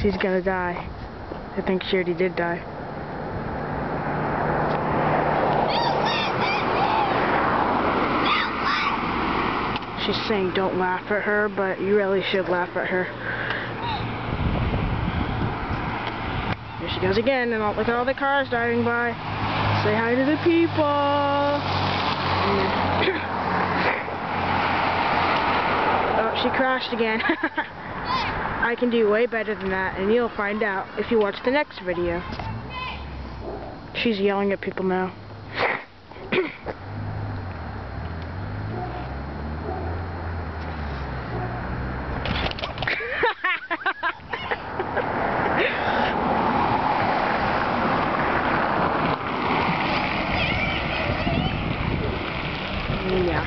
She's gonna die. I think she already did die. She's saying don't laugh at her, but you really should laugh at her. Here she goes again, and look at all the cars driving by. Say hi to the people. Oh, she crashed again. I can do way better than that, and you'll find out if you watch the next video. She's yelling at people now. Yeah.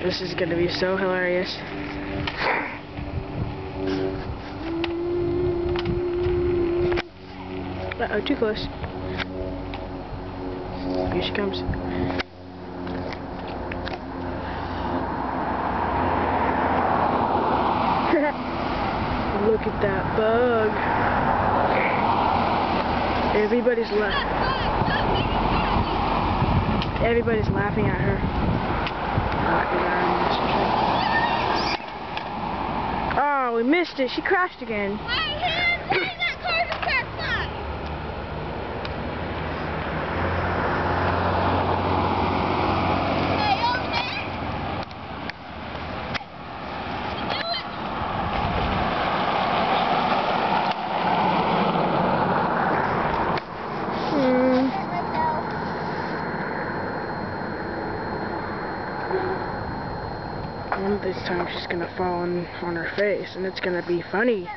This is gonna be so hilarious. Uh-oh, too close. Here she comes. Look at that bug. Everybody's laughing at her. Oh, we missed it. She crashed again. And this time she's gonna fall on her face, and it's gonna be funny.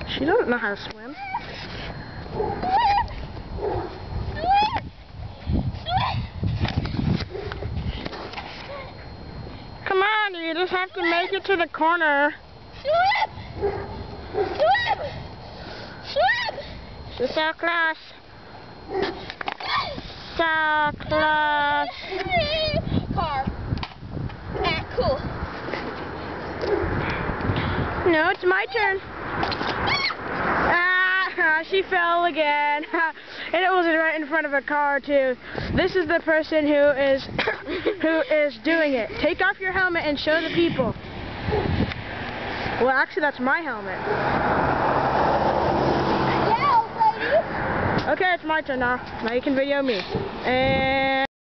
She doesn't know how to swim. Come on, you just have to make it to the corner. She's so close. So close. Car. Cool. No, it's my turn. Ah, she fell again. And it was right in front of a car too. This is the person who is doing it. Take off your helmet and show the people. Well, actually, that's my helmet. Okay, it's my turn now. Now you can video me. And